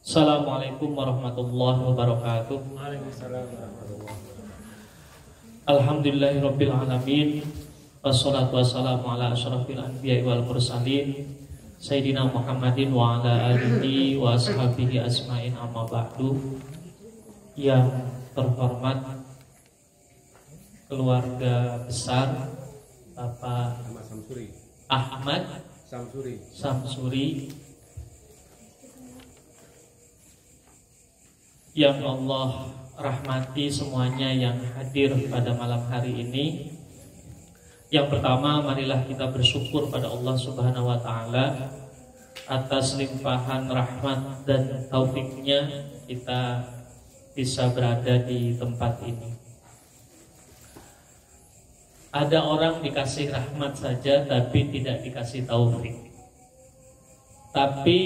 Assalamualaikum warahmatullahi wabarakatuh. Waalaikumsalam warahmatullahi wabarakatuh. Alhamdulillahirabbil alamin. Wassalatu wassalamu ala asyrafil anbiya'i wal mursalin Sayyidina Muhammadin wa ala alihi wa ashabihi asma'in, amma ba'du. Yang terhormat keluarga besar Bapak Ahmad Samsuri yang Allah rahmati semuanya yang hadir pada malam hari ini. Yang pertama, marilah kita bersyukur pada Allah Subhanahu wa taala atas limpahan rahmat dan taufiknya kita bisa berada di tempat ini. Ada orang dikasih rahmat saja tapi tidak dikasih taufik. Tapi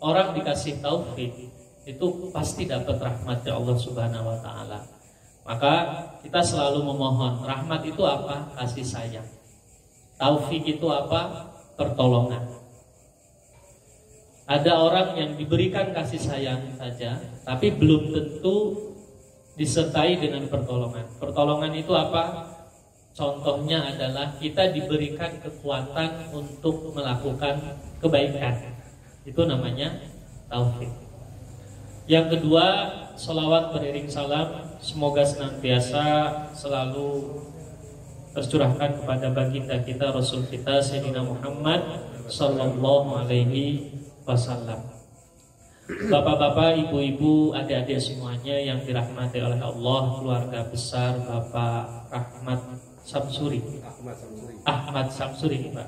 orang dikasih taufik itu pasti dapat rahmat dari Allah Subhanahu wa taala. Maka kita selalu memohon, rahmat itu apa? Kasih sayang. Taufik itu apa? Pertolongan. Ada orang yang diberikan kasih sayang saja, tapi belum tentu disertai dengan pertolongan. Pertolongan itu apa? Contohnya adalah kita diberikan kekuatan untuk melakukan kebaikan. Itu namanya taufik. Yang kedua, sholawat beriring salam semoga senantiasa selalu tercurahkan kepada baginda kita, Rasul kita Sayyidina Muhammad sallallahu alaihi wasallam. Bapak-bapak, ibu-ibu, adik-adik semuanya yang dirahmati oleh Allah, keluarga besar Bapak Ahmad Samsuri, Pak.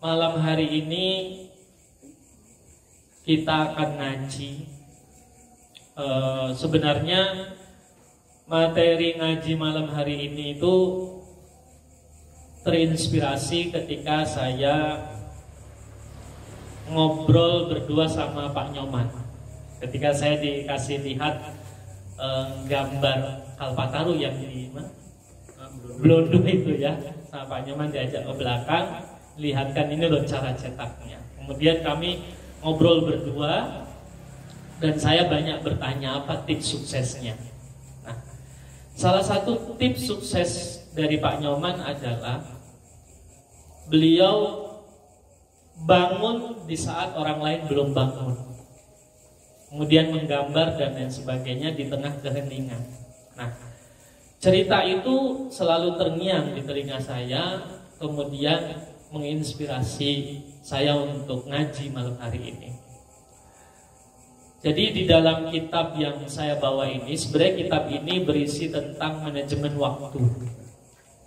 Malam hari ini kita akan ngaji. Sebenarnya materi ngaji malam hari ini itu terinspirasi ketika saya ngobrol berdua sama Pak Nyoman. Ketika saya dikasih lihat gambar Kalpataru yang di Blondo itu ya, sama Pak Nyoman diajak ke belakang, lihatkan ini loh cara cetaknya. Kemudian kami ngobrol berdua dan saya banyak bertanya apa tips suksesnya. Nah, salah satu tips sukses dari Pak Nyoman adalah beliau bangun di saat orang lain belum bangun, kemudian menggambar dan lain sebagainya di tengah keheningan. Nah, cerita itu selalu terngiang di telinga saya, kemudian menginspirasi saya untuk ngaji malam hari ini. Jadi di dalam kitab yang saya bawa ini, sebenarnya kitab ini berisi tentang manajemen waktu,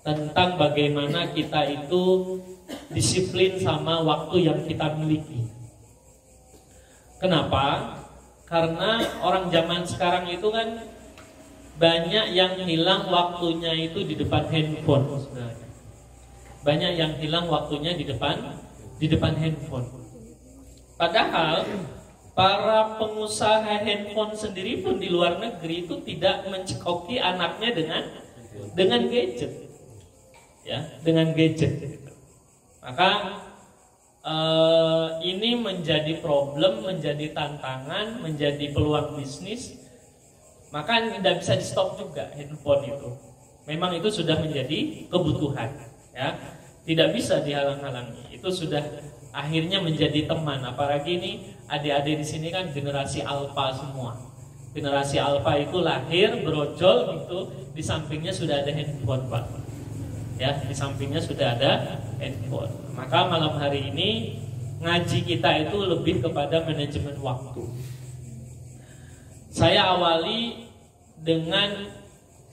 tentang bagaimana kita itu disiplin sama waktu yang kita miliki. Kenapa? Karena orang zaman sekarang itu kan banyak yang hilang waktunya itu di depan handphone sebenarnya. Banyak yang hilang waktunya di depan handphone. Padahal para pengusaha handphone sendiri pun di luar negeri itu tidak mencekoki anaknya dengan gadget, ya, dengan gadget. Maka ini menjadi problem, menjadi tantangan, menjadi peluang bisnis. Maka tidak bisa di stop juga handphone itu. Memang itu sudah menjadi kebutuhan, ya, tidak bisa dihalang-halangi. Itu sudah akhirnya menjadi teman. Apalagi ini adik-adik di sini kan generasi alfa semua. Generasi alfa itu lahir brojol itu di sampingnya sudah ada handphone, Pak. Ya, di sampingnya sudah ada handphone. Maka malam hari ini ngaji kita itu lebih kepada manajemen waktu. Saya awali dengan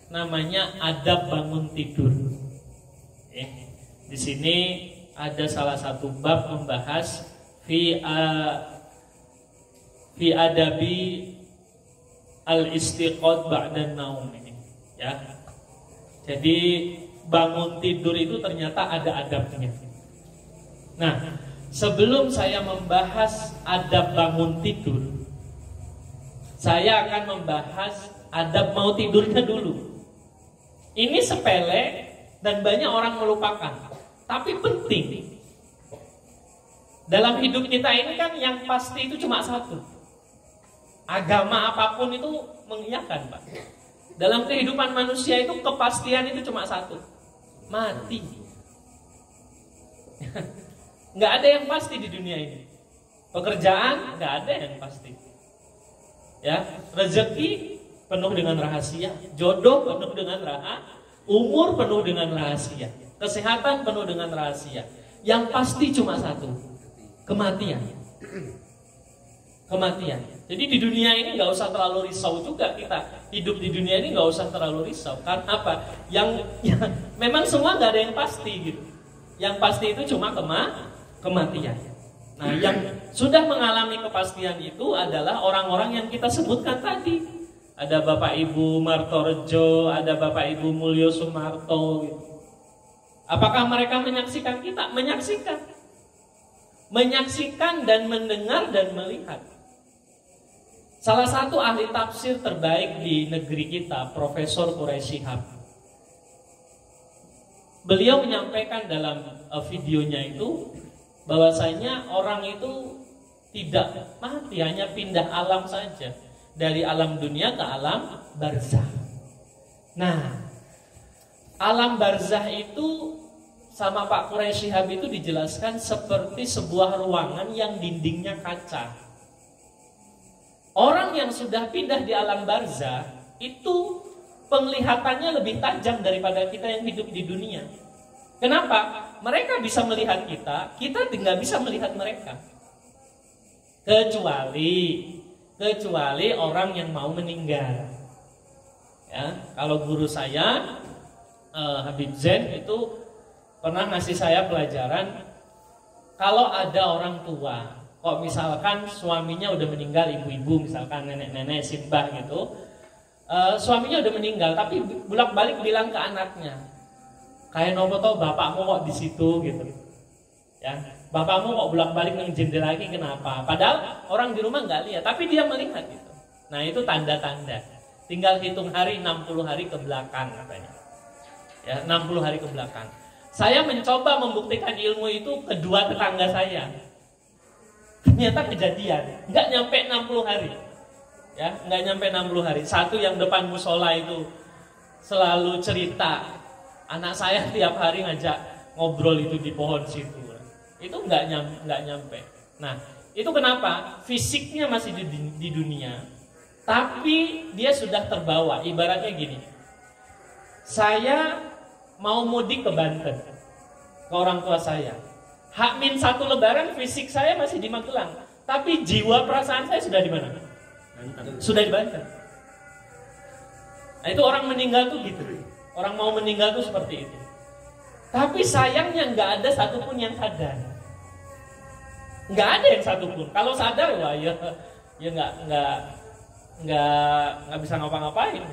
namanya adab bangun tidur. Di sini ada salah satu bab membahas fi adabi al-istiqad ba'da naum ini, ya. Jadi bangun tidur itu ternyata ada adabnya. Nah, sebelum saya membahas adab bangun tidur, saya akan membahas adab mau tidurnya dulu. Ini sepele dan banyak orang melupakan, tapi penting. Dalam hidup kita ini kan yang pasti itu cuma satu. Agama apapun itu mengiyakan, Pak. Dalam kehidupan manusia itu kepastian itu cuma satu. Mati. Nggak ada yang pasti di dunia ini. Pekerjaan nggak ada yang pasti. Ya, rezeki penuh dengan rahasia, jodoh penuh dengan rahasia, umur penuh dengan rahasia, kesehatan penuh dengan rahasia. Yang pasti cuma satu, kematian. Kematian. Jadi di dunia ini nggak usah terlalu risau juga kita. Hidup di dunia ini nggak usah terlalu risau. Karena apa? Yang memang semua nggak ada yang pasti gitu. Yang pasti itu cuma kematian. Nah, yang sudah mengalami kepastian itu adalah orang-orang yang kita sebutkan tadi. Ada Bapak Ibu Martorejo, ada Bapak Ibu Mulyo Sumarto gitu. Apakah mereka menyaksikan kita? Menyaksikan. Menyaksikan dan mendengar dan melihat. Salah satu ahli tafsir terbaik di negeri kita, Profesor Quraisy Shihab. Beliau menyampaikan dalam videonya itu bahwasanya orang itu tidak mati, hanya pindah alam saja, dari alam dunia ke alam barzah. Nah, alam barzah itu sama Pak Quraisy Shihab itu dijelaskan seperti sebuah ruangan yang dindingnya kaca. Orang yang sudah pindah di alam barzah itu penglihatannya lebih tajam daripada kita yang hidup di dunia. Kenapa? Mereka bisa melihat kita tidak bisa melihat mereka. Kecuali orang yang mau meninggal. Ya, kalau guru saya Habib Zain itu pernah ngasih saya pelajaran, kalau ada orang tua, kok misalkan suaminya udah meninggal, ibu-ibu misalkan nenek-nenek simbah gitu, suaminya udah meninggal tapi bolak-balik bilang ke anaknya, kayak nopo toh bapakmu kok di situ gitu, ya bapakmu kok bolak-balik nang jendela lagi kenapa? Padahal orang di rumah nggak lihat, tapi dia melihat gitu. Nah itu tanda-tanda. Tinggal hitung hari 60 hari ke belakang katanya. Ya 60 hari ke belakang. Saya mencoba membuktikan ilmu itu ke dua tetangga saya. Ternyata kejadian, nggak nyampe 60 hari. Ya, nggak nyampe 60 hari. Satu yang depan musola itu selalu cerita, anak saya tiap hari ngajak ngobrol itu di pohon situ. Itu nggak nyampe. Nah, itu kenapa? Fisiknya masih di dunia, tapi dia sudah terbawa. Ibaratnya gini, saya mau mudik ke Banten, ke orang tua saya. H-1 lebaran fisik saya masih di Magelang, tapi jiwa perasaan saya sudah di mana? Sudah di Banten. Nah, itu orang meninggal tuh gitu. Orang mau meninggal tuh seperti itu. Tapi sayangnya nggak ada satupun yang sadar. Nggak ada yang satupun. Kalau sadar, wah ya nggak bisa ngapa-ngapain.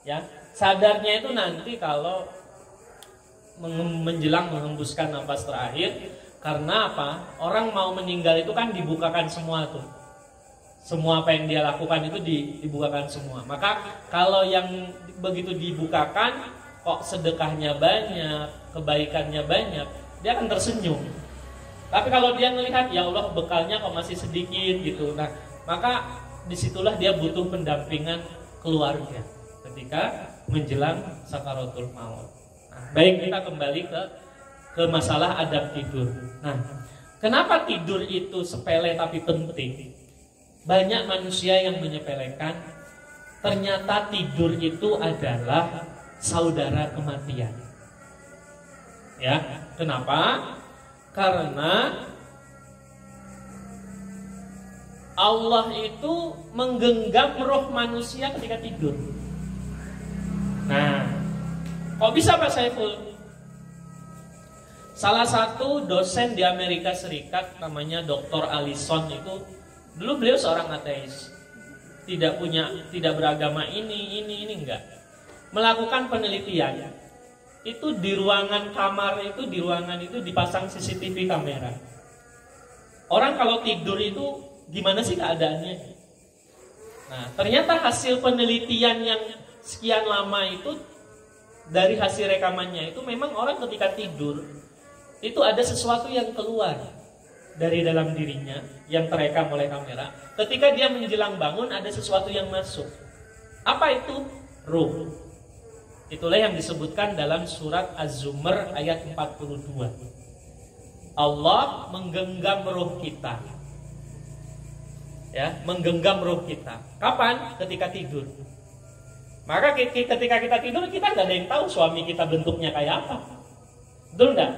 Ya, sadarnya itu nanti kalau menjelang menghembuskan napas terakhir. Karena apa? Orang mau meninggal itu kan dibukakan semua tuh. Semua apa yang dia lakukan itu dibukakan semua. Maka kalau yang begitu dibukakan, kok sedekahnya banyak, kebaikannya banyak, dia akan tersenyum. Tapi kalau dia melihat, ya Allah bekalnya kok masih sedikit gitu. Nah, maka disitulah dia butuh pendampingan keluarga ketika menjelang sakaratul maut. Nah, baik, kita kembali ke masalah adab tidur. Nah, kenapa tidur itu sepele tapi penting? Banyak manusia yang menyepelekan. Ternyata tidur itu adalah saudara kematian. Ya, kenapa? Karena Allah itu menggenggam roh manusia ketika tidur. Nah, kok bisa Pak Saiful? Salah satu dosen di Amerika Serikat namanya Dr. Allison itu, dulu beliau seorang ateis, tidak beragama ini enggak. Melakukan penelitian. Itu di ruangan kamar itu, di ruangan itu dipasang CCTV kamera. Orang kalau tidur itu gimana sih keadaannya? Nah, ternyata hasil penelitian yang sekian lama itu, dari hasil rekamannya itu memang orang ketika tidur itu ada sesuatu yang keluar. dari dalam dirinya yang terekam oleh kamera. Ketika dia menjelang bangun ada sesuatu yang masuk. Apa itu? Ruh. Itulah yang disebutkan dalam surat Az-Zumar ayat 42. Allah menggenggam ruh kita. Ya, menggenggam ruh kita. Kapan? Ketika tidur. Maka ketika kita tidur kita nggak ada yang tahu suami kita bentuknya kayak apa. Betul nggak?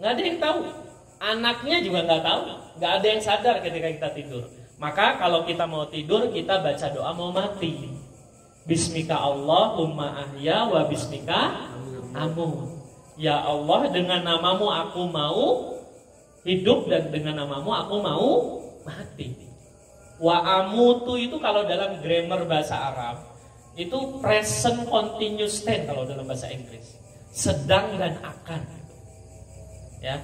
Nggak ada yang tahu. Anaknya juga nggak tahu. Nggak ada yang sadar ketika kita tidur. Maka kalau kita mau tidur kita baca doa mau mati. Bismika Allahumma ahya wa bismika amut. Ya Allah, dengan namamu aku mau hidup dan dengan namamu aku mau mati. Wa amutu itu kalau dalam grammar bahasa Arab itu present continuous tense kalau dalam bahasa Inggris. Sedang dan akan. Ya.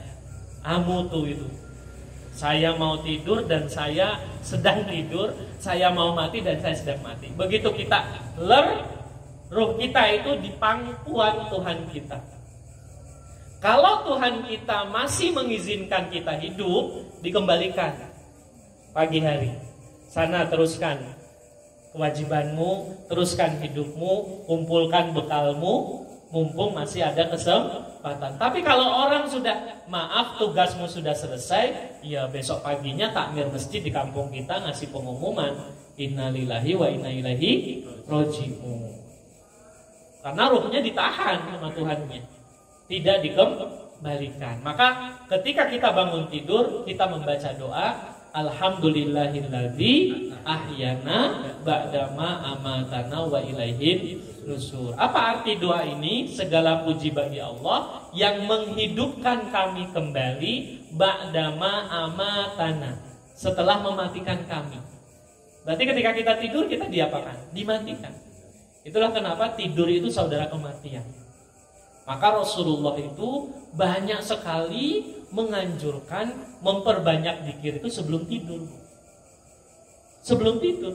Amutu itu. Saya mau tidur dan saya sedang tidur, saya mau mati dan saya sedang mati. Begitu kita ruh kita itu di pangkuan Tuhan kita. Kalau Tuhan kita masih mengizinkan kita hidup, dikembalikan pagi hari. Sana teruskan kewajibanmu, teruskan hidupmu, kumpulkan bekalmu, mumpung masih ada kesempatan. Tapi kalau orang sudah, maaf tugasmu sudah selesai, ya besok paginya takmir masjid di kampung kita ngasih pengumuman, innalillahi wa inna ilaihi raji'un. Karena ruhnya ditahan sama Tuhannya, tidak dikembalikan. Maka ketika kita bangun tidur, kita membaca doa, alhamdulillahilladzi ahyana ba'dama amatana wa ilaihin nusur. Apa arti doa ini? Segala puji bagi Allah yang menghidupkan kami kembali ba'dama amatana, setelah mematikan kami. Berarti ketika kita tidur kita diapakan? Dimatikan. Itulah kenapa tidur itu saudara kematian. Maka Rasulullah itu banyak sekali menganjurkan memperbanyak zikir itu sebelum tidur. Sebelum tidur.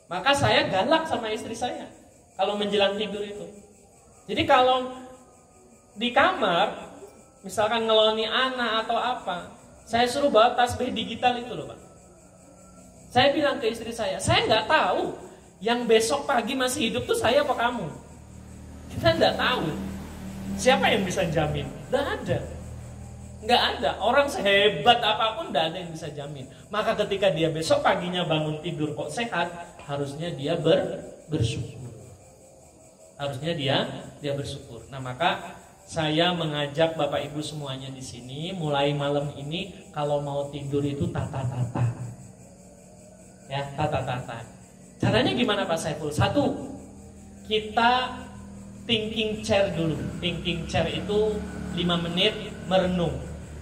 Maka saya galak sama istri saya kalau menjelang tidur itu. Jadi kalau di kamar misalkan ngeloni anak atau apa, saya suruh bawa tasbih digital itu loh Pak. Saya bilang ke istri saya nggak tahu yang besok pagi masih hidup tuh saya apa kamu. Kita nggak tahu. Siapa yang bisa jamin? Nggak ada. Nggak ada. Orang sehebat apapun nggak ada yang bisa jamin. Maka ketika dia besok paginya bangun tidur kok sehat, harusnya dia bersyukur. Harusnya dia bersyukur. Nah maka saya mengajak Bapak Ibu semuanya di sini mulai malam ini kalau mau tidur itu tata-tata. Ya, tata-tata. Caranya gimana Pak Saiful? Satu, kita thinking chair dulu. Thinking chair itu 5 menit merenung.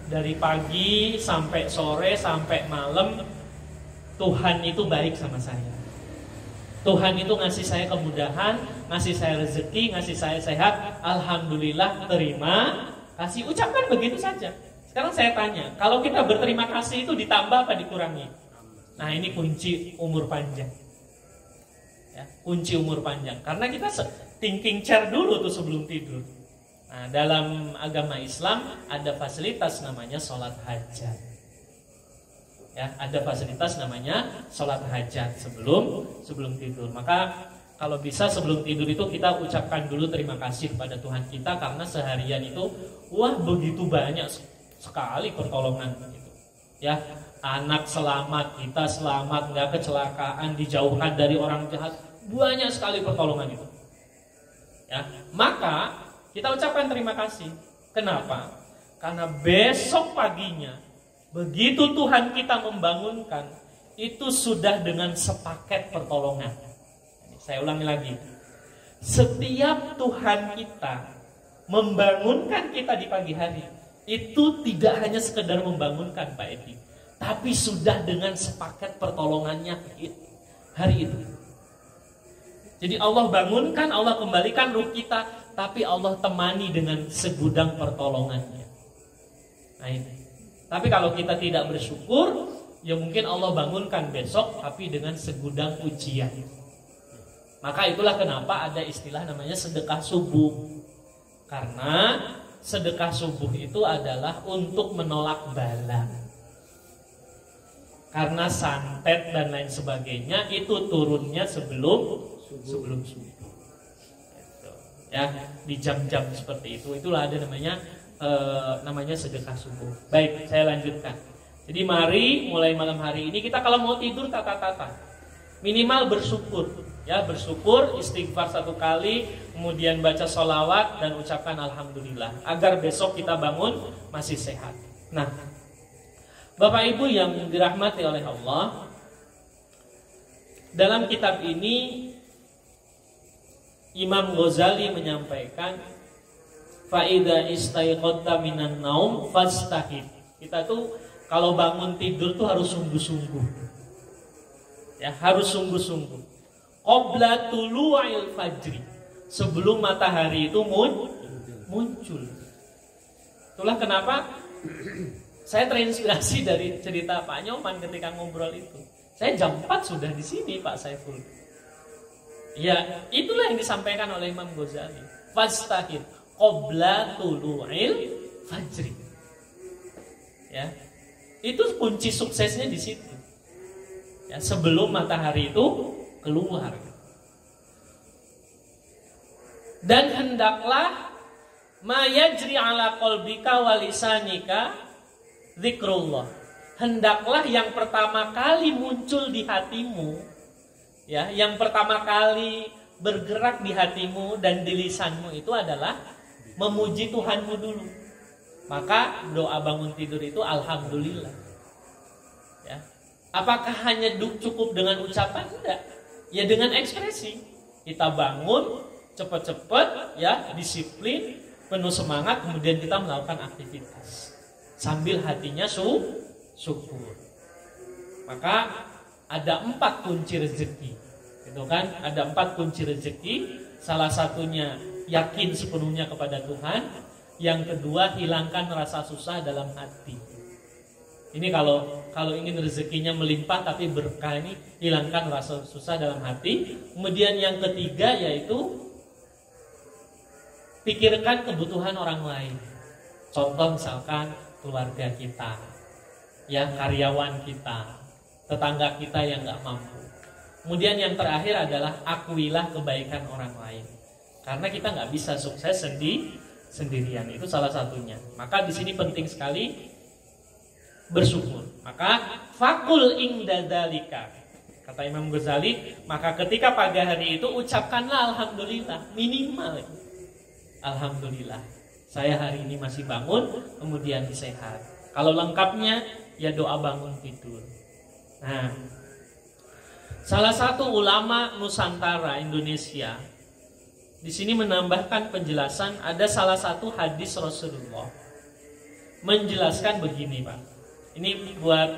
Dari pagi sampai sore sampai malam, Tuhan itu baik sama saya. Tuhan itu ngasih saya kemudahan, ngasih saya rezeki, ngasih saya sehat. Alhamdulillah, terima kasih. Ucapkan begitu saja. Sekarang saya tanya, kalau kita berterima kasih itu ditambah apa dikurangi? Nah ini kunci umur panjang. Ya, kunci umur panjang. Karena kita thinking chair dulu tuh sebelum tidur. Nah, dalam agama Islam ada fasilitas namanya sholat hajat. Ya, ada fasilitas namanya sholat hajat sebelum tidur. Maka kalau bisa sebelum tidur itu kita ucapkan dulu terima kasih kepada Tuhan kita karena seharian itu wah begitu banyak sekali pertolongan gitu. Ya, anak selamat, kita selamat, nggak kecelakaan, dijauhkan dari orang jahat, banyak sekali pertolongan itu. Ya, maka kita ucapkan terima kasih. Kenapa? Karena besok paginya begitu Tuhan kita membangunkan, itu sudah dengan sepaket pertolongan. Saya ulangi lagi. Setiap Tuhan kita membangunkan kita di pagi hari, itu tidak hanya sekedar membangunkan Pak Edi, tapi sudah dengan sepaket pertolongannya hari itu. Jadi Allah bangunkan, Allah kembalikan ruh kita, tapi Allah temani dengan segudang pertolongannya. Nah ini. Tapi kalau kita tidak bersyukur, ya mungkin Allah bangunkan besok, tapi dengan segudang ujian. Maka itulah kenapa ada istilah namanya sedekah subuh. Karena sedekah subuh itu adalah untuk menolak bala. Karena santet dan lain sebagainya itu turunnya sebelum subuh. Gitu. Ya, di jam-jam seperti itu. Itulah ada namanya sedekah subuh. Baik, saya lanjutkan. Jadi mari mulai malam hari ini kita kalau mau tidur tata-tata. Minimal bersyukur. Ya, bersyukur, istighfar 1 kali, kemudian baca sholawat dan ucapkan alhamdulillah agar besok kita bangun masih sehat. Nah, Bapak Ibu yang dirahmati oleh Allah, dalam kitab ini Imam Ghazali menyampaikan faida istaiqadta minan naum fastahid. Kita tuh kalau bangun tidur tuh harus sungguh-sungguh. Ya, harus sungguh-sungguh. Qabla tulu'il fajri, sebelum matahari itu muncul. Itulah kenapa saya terinspirasi dari cerita Pak Nyoman ketika ngobrol itu. Saya jam 4 sudah di sini Pak Saiful. Ya, itulah yang disampaikan oleh Imam Ghazali. Fastahid qabla tulu'il fajri. Ya. Itu kunci suksesnya di situ. Ya, sebelum matahari itu keluar. Dan hendaklah ma yajri ala qalbika wa lisanika zikrullah. Hendaklah yang pertama kali muncul di hatimu, ya, yang pertama kali bergerak di hatimu dan di lisanmu itu adalah memuji Tuhanmu dulu. Maka doa bangun tidur itu alhamdulillah. Ya. Apakah hanya cukup dengan ucapan? Tidak. Ya dengan ekspresi. Kita bangun cepat-cepat, ya, disiplin, penuh semangat, kemudian kita melakukan aktivitas sambil hatinya syukur. Maka ada 4 kunci rezeki, gitu kan? Ada 4 kunci rezeki. Salah satunya yakin sepenuhnya kepada Tuhan. Yang kedua, hilangkan rasa susah dalam hati. Ini kalau ingin rezekinya melimpah tapi berkah, ini hilangkan rasa susah dalam hati. Kemudian yang ketiga yaitu pikirkan kebutuhan orang lain. Contoh misalkan keluarga kita, ya, karyawan kita, tetangga kita yang nggak mampu. Kemudian yang terakhir adalah akuilah kebaikan orang lain. Karena kita nggak bisa sukses sendirian. Itu salah satunya. Maka di sini penting sekali bersyukur. Maka fakul ingdadzalika, kata Imam Ghazali, maka ketika pagi hari itu ucapkanlah alhamdulillah, minimal alhamdulillah saya hari ini masih bangun, kemudian sehat. Kalau lengkapnya ya doa bangun tidur. Nah, salah satu ulama Nusantara Indonesia di sini menambahkan penjelasan. Ada salah satu hadis Rasulullah menjelaskan begini, Pak. Ini buat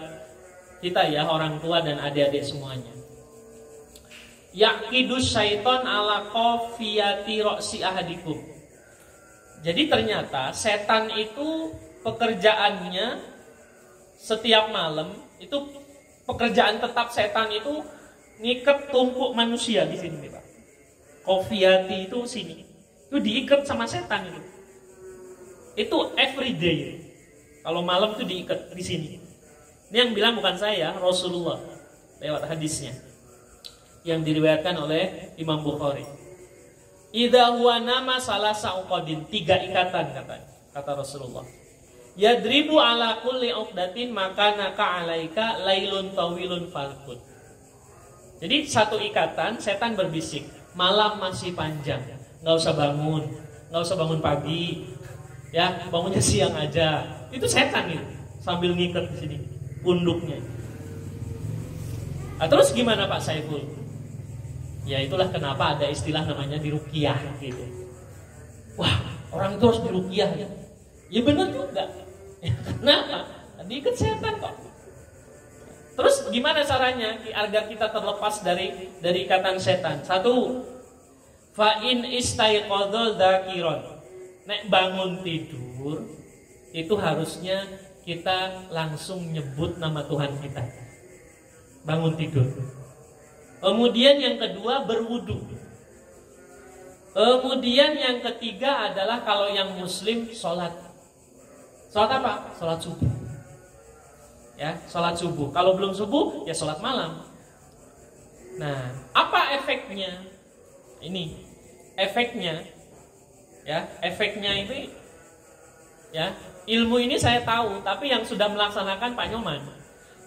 kita ya, orang tua dan adik-adik semuanya. Yaqidus syaiton ala qafiyati roksi ahadikum. Jadi ternyata setan itu pekerjaannya setiap malam, itu pekerjaan tetap setan itu ngikat tumpuk manusia di sini, Pak. Qafiyati itu sini. Itu diikat sama setan itu. Itu everyday. Kalau malam itu diikat di sini. Ini yang bilang bukan saya, Rasulullah lewat hadisnya yang diriwayatkan oleh Imam Bukhari. Idza huwa nama salasa uqadin, 3 ikatan kata Rasulullah. Yadribu ala kulli uqdatin makanaka alaika lailun tawilun falqud. Jadi 1 ikatan, setan berbisik, malam masih panjang, enggak usah bangun pagi. Ya, bangunnya siang aja. Itu setan itu sambil ngikat di sini punduknya. Nah, terus gimana Pak Saiful? Ya itulah kenapa ada istilah namanya diruqyah gitu. Wah, orang itu harus diruqyah ya. Ya benar juga. Ya, kenapa? Diikat setan kok. Terus gimana caranya agar kita terlepas dari ikatan setan? 1, fa in istaiqadha dzakiron. Nek bangun tidur itu harusnya kita langsung nyebut nama Tuhan kita. Bangun tidur. Kemudian yang kedua berwudu. Kemudian yang ketiga adalah kalau yang muslim sholat. Sholat apa? Sholat subuh. Ya, sholat subuh. Kalau belum subuh, ya sholat malam. Nah, apa efeknya? Ini efeknya, ya, efeknya ini, ya, ilmu ini saya tahu, tapi yang sudah melaksanakan Pak Nyoman.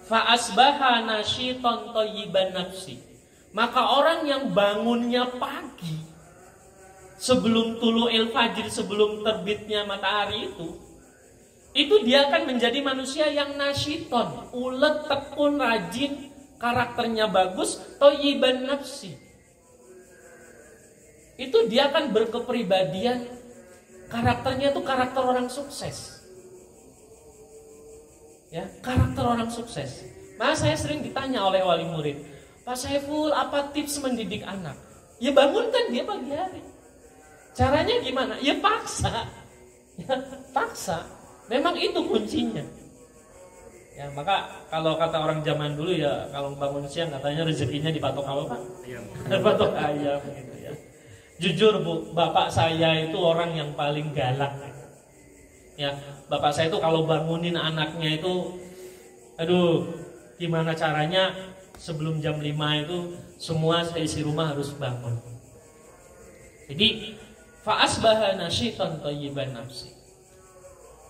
Fa asbaha nasyiton thayyiban nafsi. Maka orang yang bangunnya pagi sebelum tulu'il fajr, sebelum terbitnya matahari itu dia akan menjadi manusia yang nasyiton, ulet, tekun, rajin, karakternya bagus, thayyiban nafsi. Itu dia akan berkepribadian, karakternya itu karakter orang sukses. Ya, karakter orang sukses. Nah, saya sering ditanya oleh wali murid, Pak Saiful, apa tips mendidik anak? Ya bangunkan dia pagi hari. Caranya gimana? Ya paksa. Ya, paksa. Memang itu kuncinya. Ya, maka kalau kata orang zaman dulu ya, kalau bangun siang katanya rezekinya dipatok apa, Pak? Ayam. Patok ayam gitu ya. Jujur Bu, bapak saya itu orang yang paling galak. Ya, bapak saya itu kalau bangunin anaknya itu, aduh, gimana caranya sebelum jam 5 itu semua seisi rumah harus bangun. Jadi fa'asbaha nasyitan thayyiban nafsi.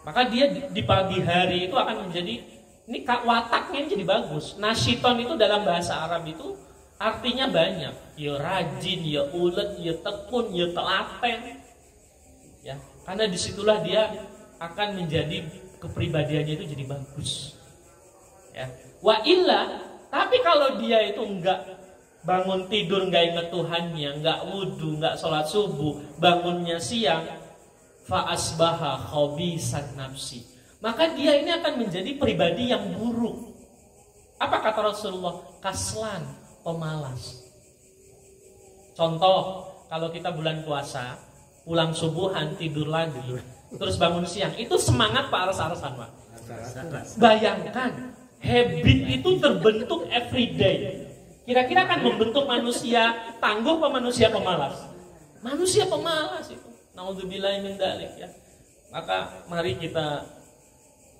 Maka dia di pagi hari itu akan menjadi, ini wataknya jadi bagus. Nasyiton itu dalam bahasa Arab itu artinya banyak. Ya rajin, ya ulet, ya tekun, ya telaten. Ya, karena disitulah dia akan menjadi kepribadiannya itu jadi bagus. Ya. Wa illa, tapi kalau dia itu enggak bangun tidur enggak ingat Tuhannya, enggak wudu, enggak sholat subuh, bangunnya siang, fa asbaha khabisan nafsi. Maka dia ini akan menjadi pribadi yang buruk. Apa kata Rasulullah? Kaslan, pemalas. Contoh, kalau kita bulan puasa, pulang subuhan tidur lagi, terus bangun siang, itu semangat Pak aras-arasan, Pak. Bayangkan, habit itu terbentuk everyday. Kira-kira akan membentuk manusia tangguh atau manusia pemalas? Manusia pemalas itu. Naudzubillahi min dzalik ya. Maka mari kita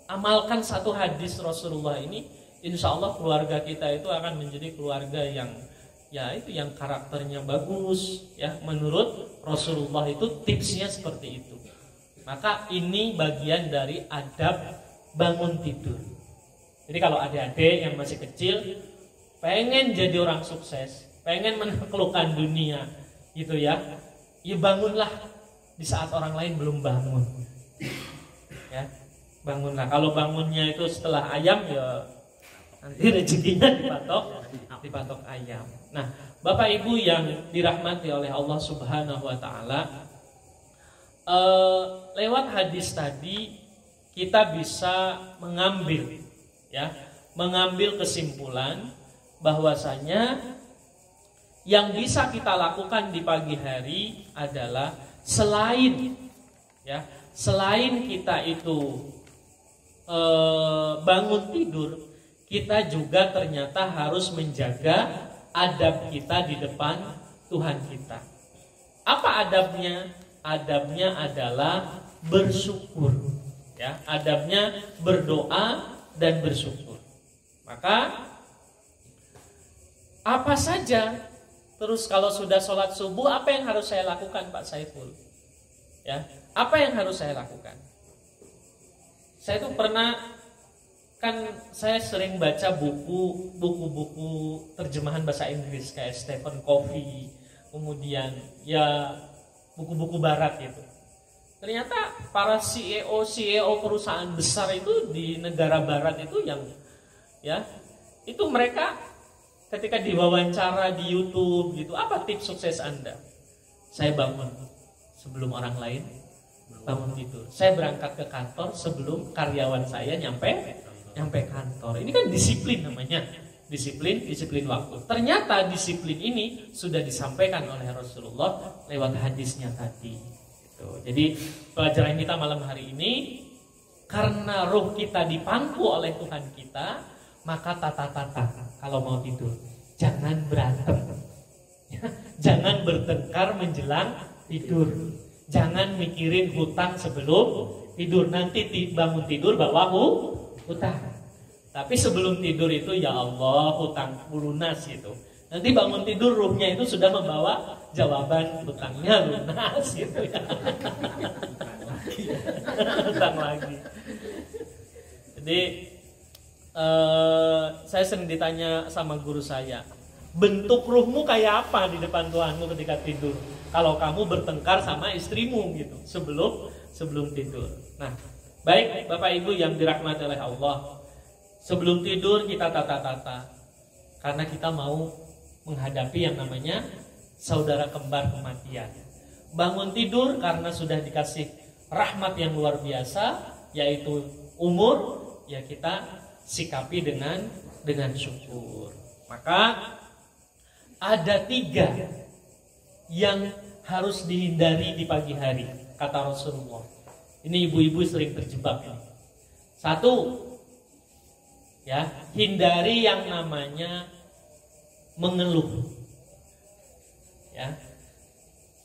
amalkan satu hadis Rasulullah ini, insya Allah keluarga kita itu akan menjadi keluarga yang ya itu yang karakternya bagus ya. Menurut Rasulullah itu tipsnya seperti itu. Maka ini bagian dari adab bangun tidur. Jadi kalau adik-adik yang masih kecil pengen jadi orang sukses, pengen menaklukkan dunia gitu ya, ya bangunlah di saat orang lain belum bangun. Ya, bangunlah. Kalau bangunnya itu setelah ayam ya nanti rezekinya dipatok ayam. Nah, Bapak Ibu yang dirahmati oleh Allah Subhanahu wa taala, lewat hadis tadi kita bisa mengambil kesimpulan bahwasanya yang bisa kita lakukan di pagi hari adalah selain kita itu bangun tidur, kita juga ternyata harus menjaga adab kita di depan Tuhan kita. Apa adabnya? Adabnya adalah bersyukur. Ya, adabnya berdoa dan bersyukur. Maka apa saja? Terus kalau sudah sholat subuh, apa yang harus saya lakukan, Pak Saiful? Ya, apa yang harus saya lakukan? Saya tuh pernah, kan saya sering baca buku-buku terjemahan bahasa Inggris kayak Stephen Covey, kemudian ya buku-buku Barat gitu. Ternyata para CEO perusahaan besar itu di negara Barat itu yang ya itu mereka ketika diwawancara di YouTube gitu, apa tips sukses Anda? Saya bangun sebelum orang lain bangun tidur. Saya berangkat ke kantor sebelum karyawan saya nyampe kantor. Ini kan disiplin namanya. Disiplin waktu. Ternyata disiplin ini sudah disampaikan oleh Rasulullah lewat hadisnya tadi. Jadi pelajaran kita malam hari ini, karena roh kita dipangku oleh Tuhan kita, maka tata kalau mau tidur jangan berantem, jangan bertengkar menjelang tidur, jangan mikirin hutang sebelum tidur, nanti bangun tidur bawa hutang. Tapi sebelum tidur itu ya Allah hutangku lunas itu. Nanti bangun tidur ruhnya itu sudah membawa jawaban hutangnya lunas gitu ya. Hutang lagi. Jadi saya sering ditanya sama guru saya, bentuk ruhmu kayak apa di depan Tuhanmu ketika tidur? Kalau kamu bertengkar sama istrimu gitu sebelum tidur. Nah, baik Bapak Ibu yang dirahmati oleh Allah, sebelum tidur kita tata-tata karena kita mau menghadapi yang namanya saudara kembar kematian. Bangun tidur karena sudah dikasih rahmat yang luar biasa, yaitu umur, ya kita sikapi dengan syukur. Maka ada 3 yang harus dihindari di pagi hari, kata Rasulullah. Ini ibu-ibu sering terjebak ini. 1, ya, hindari yang namanya mengeluh. Ya.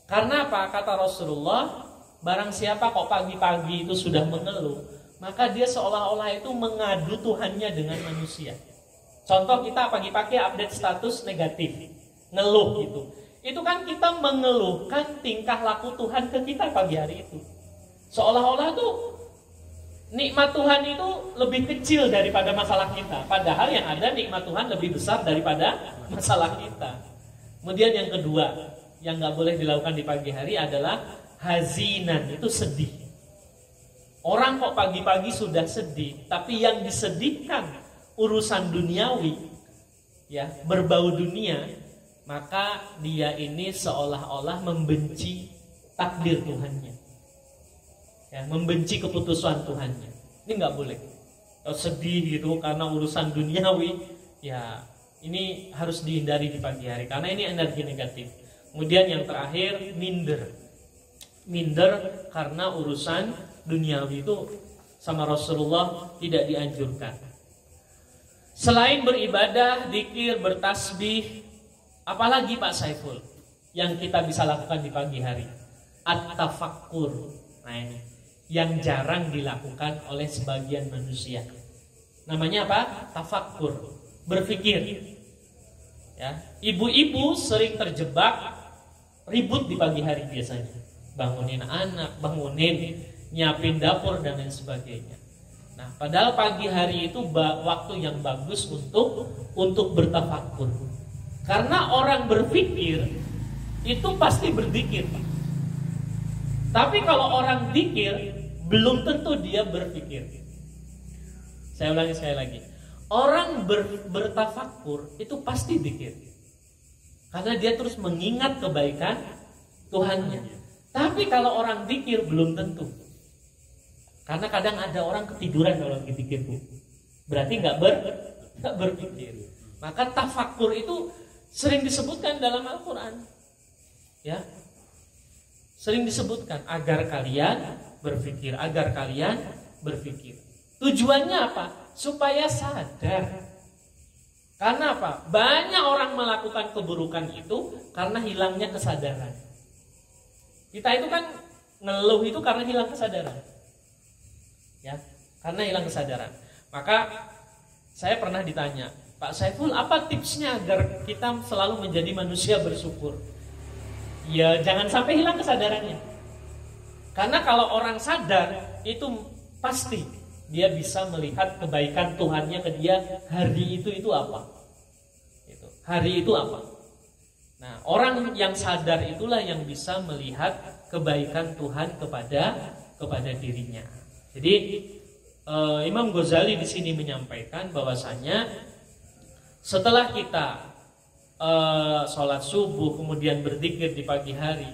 Karena apa? Kata Rasulullah, barang siapa kok pagi-pagi itu sudah mengeluh, maka dia seolah-olah itu mengadu Tuhannya dengan manusia. Contoh kita pagi-pagi update status negatif, ngeluh gitu. Itu kan kita mengeluhkan tingkah laku Tuhan ke kita pagi hari itu. Seolah-olah tuh nikmat Tuhan itu lebih kecil daripada masalah kita. Padahal yang ada nikmat Tuhan lebih besar daripada masalah kita. Kemudian yang kedua, yang gak boleh dilakukan di pagi hari adalah hazinan, itu sedih. Orang kok pagi-pagi sudah sedih, tapi yang disedihkan urusan duniawi, ya, berbau dunia, maka dia ini seolah-olah membenci takdir Tuhannya, ya, membenci keputusan Tuhannya. Ini nggak boleh. Kalau sedih gitu karena urusan duniawi, ya ini harus dihindari di pagi hari karena ini energi negatif. Kemudian yang terakhir, minder karena urusan duniawi itu sama Rasulullah tidak dianjurkan. Selain beribadah, zikir, bertasbih, apalagi Pak Saiful yang kita bisa lakukan di pagi hari? At-tafakkur. Nah ini yang jarang dilakukan oleh sebagian manusia. Namanya apa? Tafakkur, berpikir. Ya, ibu-ibu sering terjebak ribut di pagi hari biasanya. Bangunin anak, nyiapin dapur dan lain sebagainya. Nah, padahal pagi hari itu waktu yang bagus untuk bertafakkur. Karena orang berpikir itu pasti berzikir. Tapi kalau orang zikir belum tentu dia berpikir. Saya ulangi sekali lagi. Orang bertafakkur itu pasti zikir. Karena dia terus mengingat kebaikan Tuhannya. Tapi kalau orang zikir belum tentu. Karena kadang ada orang ketiduran kalau lagi zikir, berarti nggak berpikir. Maka tafakkur itu sering disebutkan dalam Al-Quran, ya, sering disebutkan agar kalian berpikir, agar kalian berpikir. Tujuannya apa? Supaya sadar. Karena apa? Banyak orang melakukan keburukan itu karena hilangnya kesadaran. Kita itu kan ngeluh itu karena hilang kesadaran, ya, karena hilang kesadaran. Maka saya pernah ditanya, Pak Saiful, apa tipsnya agar kita selalu menjadi manusia bersyukur? Ya jangan sampai hilang kesadarannya. Karena kalau orang sadar itu pasti dia bisa melihat kebaikan Tuhannya ke dia hari itu apa? Hari itu apa? Nah, orang yang sadar itulah yang bisa melihat kebaikan Tuhan kepada dirinya. Jadi Imam Ghazali di sini menyampaikan bahwasanya setelah kita sholat subuh kemudian berzikir di pagi hari,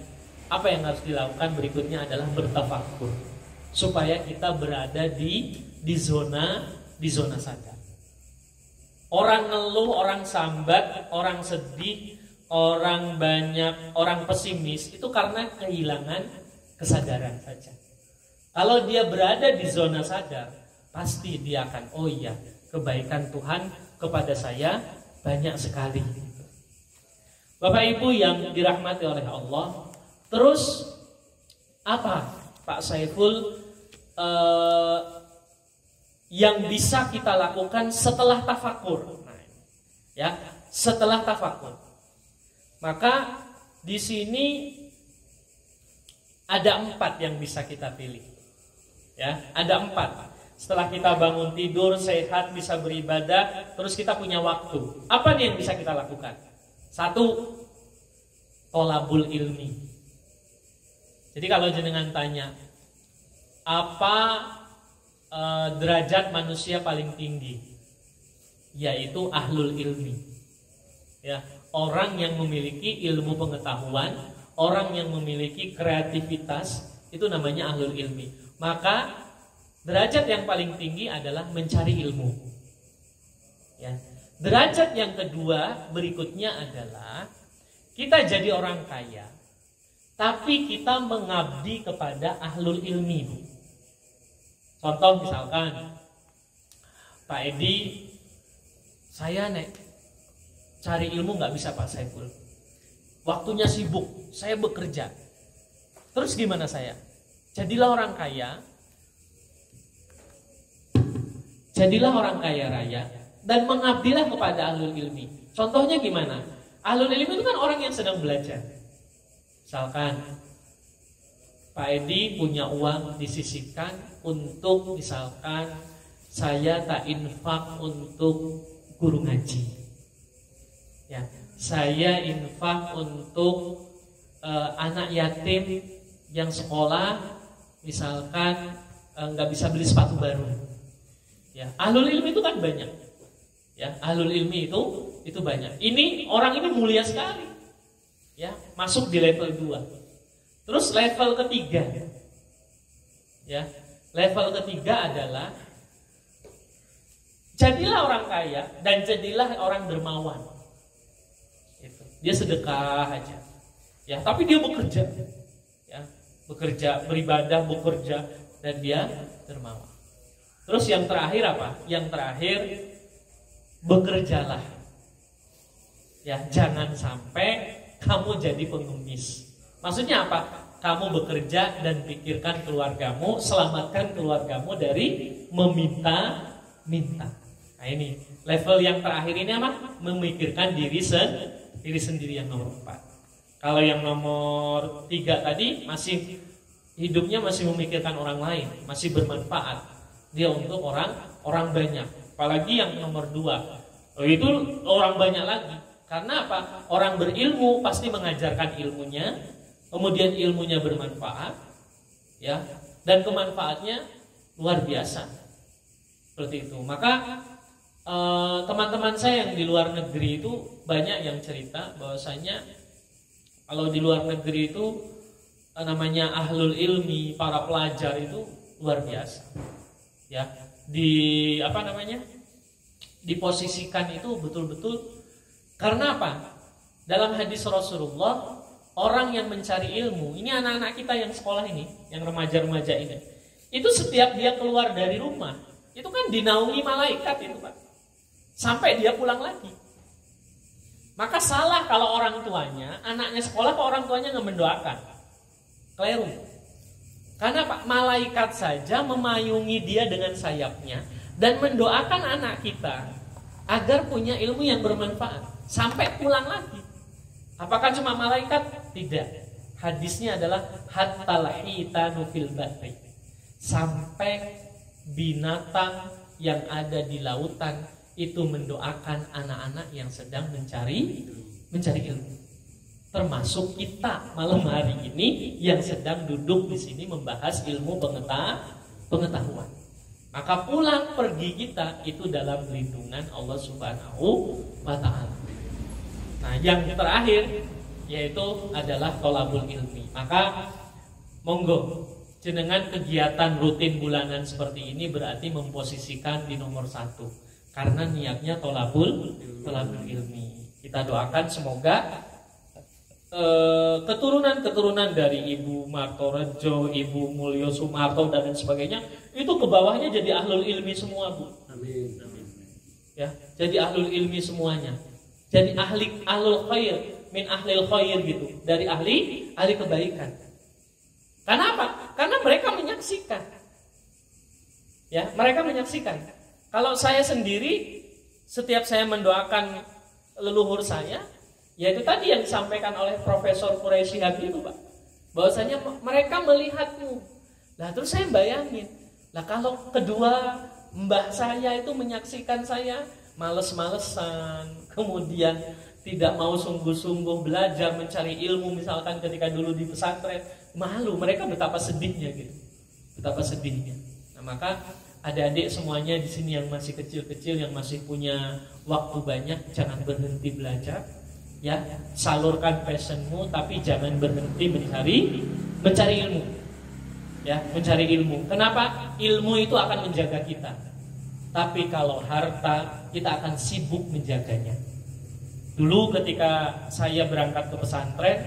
apa yang harus dilakukan berikutnya adalah bertafakkur supaya kita berada di zona sadar. Orang ngeluh, orang sambat, orang sedih, orang pesimis itu karena kehilangan kesadaran saja. Kalau dia berada di zona sadar, pasti dia akan, oh iya, kebaikan Tuhan kepada saya banyak sekali. Bapak Ibu yang dirahmati oleh Allah, terus apa Pak Saiful yang bisa kita lakukan setelah tafakur. Nah, ya, setelah tafakur. Maka di sini ada 4 yang bisa kita pilih. Ya, ada 4. Setelah kita bangun tidur, sehat, bisa beribadah, terus kita punya waktu. Apa nih yang bisa kita lakukan? 1, tolabul ilmi. Jadi kalau jenengan tanya, apa derajat manusia paling tinggi? Yaitu ahlul ilmi. Ya, orang yang memiliki ilmu pengetahuan, orang yang memiliki kreativitas, itu namanya ahlul ilmi. Maka derajat yang paling tinggi adalah mencari ilmu. Ya. Derajat yang kedua berikutnya adalah kita jadi orang kaya, tapi kita mengabdi kepada ahlul ilmi. Contoh misalkan, Pak Edi, saya cari ilmu nggak bisa Pak Saiful. Waktunya sibuk, saya bekerja. Terus gimana saya? Jadilah orang kaya. Jadilah orang kaya raya dan mengabdilah kepada ahlul ilmi. Contohnya gimana? Ahlul ilmi itu kan orang yang sedang belajar. Misalkan Pak Edi punya uang disisihkan untuk misalkan saya tak infak untuk guru ngaji. Ya, saya infak untuk anak yatim yang sekolah misalkan nggak bisa beli sepatu baru. Ya, ahlul ilmi itu kan banyak. Ya, ahlul ilmi itu banyak. Ini orang ini mulia sekali. Ya, masuk di level 2. Terus level ketiga. Ya, level ketiga adalah jadilah orang kaya dan jadilah orang dermawan. Itu. Dia sedekah aja. Ya, tapi dia bekerja. Ya, bekerja, beribadah, bekerja dan dia dermawan. Terus yang terakhir apa? Yang terakhir bekerjalah. Ya, jangan sampai kamu jadi pengemis. Maksudnya apa? Kamu bekerja dan pikirkan keluargamu, selamatkan keluargamu dari meminta-minta. Nah ini level yang terakhir ini apa? Memikirkan diri sendiri yang nomor 4. Kalau yang nomor 3 tadi masih hidupnya masih memikirkan orang lain, masih bermanfaat. Dia untuk orang banyak. Apalagi yang nomor 2, itu orang banyak lagi. Karena apa? Orang berilmu pasti mengajarkan ilmunya, kemudian ilmunya bermanfaat, ya, dan kemanfaatnya luar biasa. Seperti itu. Maka teman-teman saya yang di luar negeri itu banyak yang cerita bahwasanya kalau di luar negeri itu namanya ahlul ilmi, para pelajar itu luar biasa. Ya, diposisikan itu betul-betul karena apa? Dalam hadis Rasulullah, orang yang mencari ilmu, ini anak-anak kita yang sekolah ini, yang remaja-remaja ini, itu setiap dia keluar dari rumah, itu kan dinaungi malaikat itu Pak, sampai dia pulang lagi. Maka salah kalau orang tuanya, anaknya sekolah kok orang tuanya nggak mendoakan, keliru. Karena Pak, malaikat saja memayungi dia dengan sayapnya dan mendoakan anak kita agar punya ilmu yang bermanfaat sampai pulang lagi. Apakah cuma malaikat? Tidak. Hadisnya adalah hattal hitanu fil bahri. Sampai binatang yang ada di lautan itu mendoakan anak-anak yang sedang mencari ilmu. Termasuk kita malam hari ini yang sedang duduk di sini membahas ilmu pengetahuan. Maka pulang pergi kita itu dalam lindungan Allah Subhanahu wa Ta'ala. Nah, yang terakhir yaitu adalah tholabul ilmi. Maka monggo jenengan kegiatan rutin bulanan seperti ini berarti memposisikan di nomor 1 karena niatnya tholabul ilmi. Kita doakan semoga keturunan dari Ibu Marto Rejo, Ibu Mulyo Sumarto dan lain sebagainya itu ke bawahnya jadi ahlul ilmi semua Bu. Amin. Ya, jadi ahlul ilmi semuanya. Jadi ahlul khair min ahlil khair gitu, dari ahli kebaikan. Karena apa? Karena mereka menyaksikan. Ya, mereka menyaksikan. Kalau saya sendiri, setiap saya mendoakan leluhur saya, yaitu tadi yang disampaikan oleh Profesor Quraisy itu, Pak, bahwasanya mereka melihatmu. Nah, terus saya bayangin, lah kalau kedua mbah saya itu menyaksikan saya males-malesan, kemudian tidak mau sungguh-sungguh belajar mencari ilmu, misalkan ketika dulu di pesantren, malu, mereka betapa sedihnya gitu, betapa sedihnya. Nah, maka adik-adik semuanya di sini yang masih kecil-kecil, yang masih punya waktu banyak, jangan berhenti belajar, ya, salurkan passionmu, tapi jangan berhenti mencari ilmu, ya, mencari ilmu. Kenapa? Ilmu itu akan menjaga kita. Tapi kalau harta, kita akan sibuk menjaganya. Dulu ketika saya berangkat ke pesantren,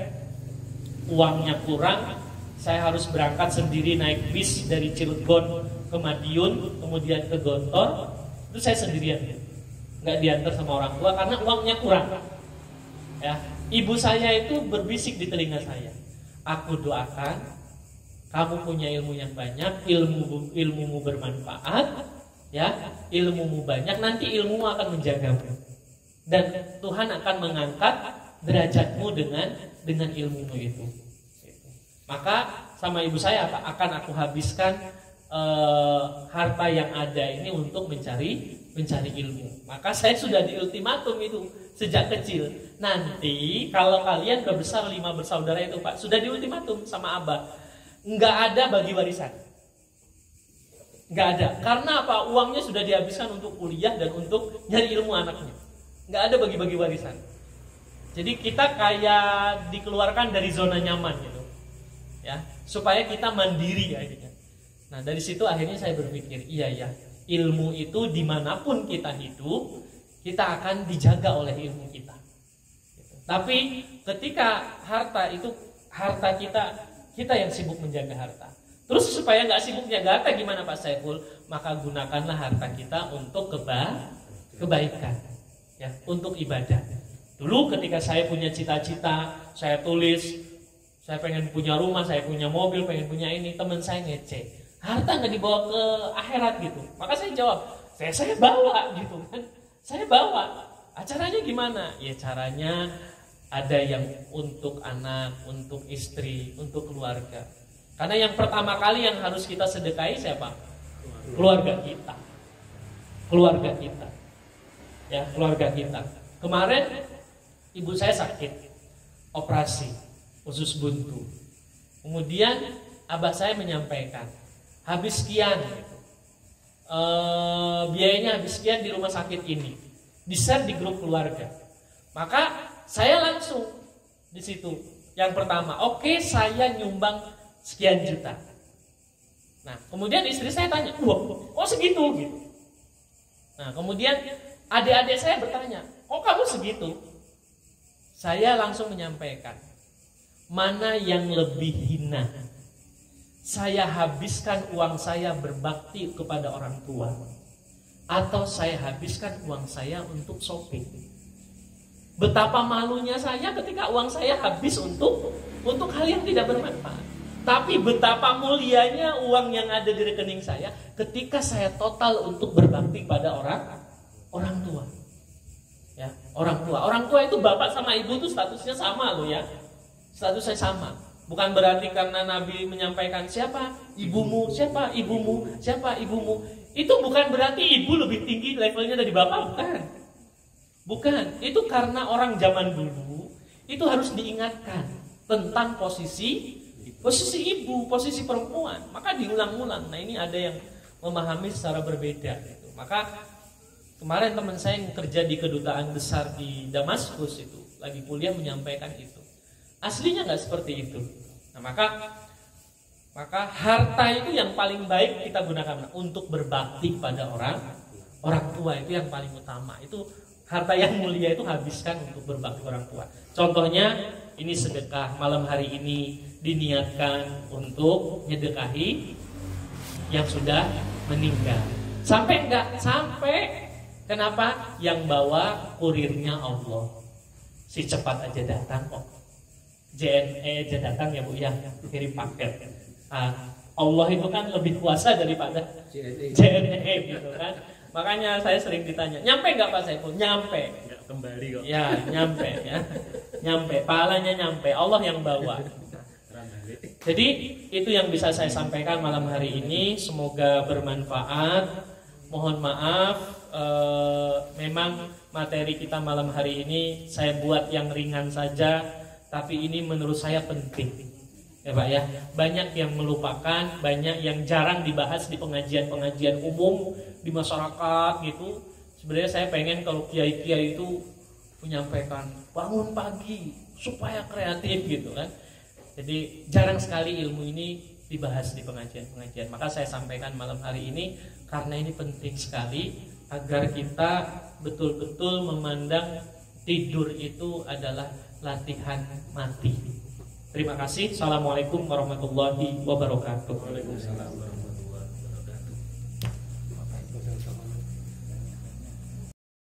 uangnya kurang, saya harus berangkat sendiri naik bis dari Cilegon ke Madiun, kemudian ke Gontor. Itu saya sendirian, nggak diantar sama orang tua karena uangnya kurang. Ya, ibu saya itu berbisik di telinga saya, aku doakan kamu punya ilmu yang banyak, ilmumu bermanfaat, ya, ilmumu banyak, nanti ilmumu akan menjagamu dan Tuhan akan mengangkat derajatmu dengan ilmumu itu. Maka sama ibu saya akan aku habiskan harta yang ada ini untuk mencari ilmu. Maka saya sudah di ultimatum itu sejak kecil. Nanti kalau kalian udah besar, 5 bersaudara itu, Pak, sudah di ultimatum sama Abah, nggak ada bagi warisan, nggak ada. Karena apa? Uangnya sudah dihabiskan untuk kuliah dan untuk nyari ilmu anaknya. Nggak ada bagi-bagi warisan. Jadi kita kayak dikeluarkan dari zona nyaman gitu, ya, supaya kita mandiri akhirnya. Nah, dari situ akhirnya saya berpikir, iya ya, ilmu itu dimanapun kita hidup, kita akan dijaga oleh ilmu kita. Tapi ketika harta kita yang sibuk menjaga harta. Terus supaya nggak sibuk menjaga harta gimana Pak Saiful? Maka gunakanlah harta kita untuk kebaikan, ya, untuk ibadah. Dulu ketika saya punya cita-cita, saya tulis, saya pengen punya rumah, saya punya mobil, pengen punya ini, teman saya ngecek, harta nggak dibawa ke akhirat gitu. Maka saya jawab, saya bawa gitu kan, saya bawa. Acaranya gimana? Ya caranya ada yang untuk anak, untuk istri, untuk keluarga. Karena yang pertama kali yang harus kita sedekahi siapa? Keluarga kita. Keluarga kita. Ya, keluarga kita. Kemarin ibu saya sakit, operasi usus buntu. Kemudian abah saya menyampaikan, habis sekian, biayanya habis sekian di rumah sakit ini, di-share di grup keluarga. Maka saya langsung di situ. Yang pertama, oke, saya nyumbang sekian juta. Nah, kemudian istri saya tanya, oh segitu gitu. Nah, kemudian adik-adik saya bertanya, kok kamu segitu? Saya langsung menyampaikan, mana yang lebih hina? Saya habiskan uang saya berbakti kepada orang tua, atau saya habiskan uang saya untuk shopping? Betapa malunya saya ketika uang saya habis untuk hal yang tidak bermanfaat. Tapi betapa mulianya uang yang ada di rekening saya ketika saya total untuk berbakti pada orang tua. Ya, orang tua. Orang tua itu bapak sama ibu itu statusnya sama loh ya. Statusnya sama. Bukan berarti karena Nabi menyampaikan siapa ibumu, siapa ibumu, siapa ibumu. Itu bukan berarti ibu lebih tinggi levelnya dari bapak, bukan. Bukan, itu karena orang zaman dulu itu harus diingatkan tentang posisi ibu, posisi perempuan. Maka diulang-ulang. Nah, ini ada yang memahami secara berbeda gitu. Maka kemarin teman saya yang kerja di kedutaan besar di Damaskus itu lagi kuliah menyampaikan itu. Aslinya nggak seperti itu. Nah, maka harta itu yang paling baik kita gunakan untuk berbakti pada orang tua, itu yang paling utama. Itu harta yang mulia itu habiskan untuk berbakti orang tua. Contohnya ini sedekah malam hari ini diniatkan untuk menyedekahi yang sudah meninggal. Sampai enggak? Sampai. Kenapa? Yang bawa kurirnya Allah. Si cepat aja datang kok. JNE aja datang ya Bu ya, kirim paket. Allah itu kan lebih kuasa daripada JNE gitu kan. Makanya saya sering ditanya, nyampe nggak Pak Saiful? Nyampe. Nggak kembali kok. Ya, nyampe ya. Nyampe, pahalanya nyampe, Allah yang bawa. Jadi itu yang bisa saya sampaikan malam hari ini. Semoga bermanfaat. Mohon maaf, memang materi kita malam hari ini saya buat yang ringan saja, tapi ini menurut saya penting. Ya Pak ya, banyak yang melupakan, banyak yang jarang dibahas di pengajian-pengajian umum di masyarakat gitu. Sebenarnya saya pengen kalau kiai-kiai itu menyampaikan bangun pagi supaya kreatif gitu kan. Jadi jarang sekali ilmu ini dibahas di pengajian-pengajian. Maka saya sampaikan malam hari ini karena ini penting sekali agar kita betul-betul memandang tidur itu adalah latihan mati. Terima kasih. Assalamualaikum warahmatullahi wabarakatuh. Waalaikumsalam.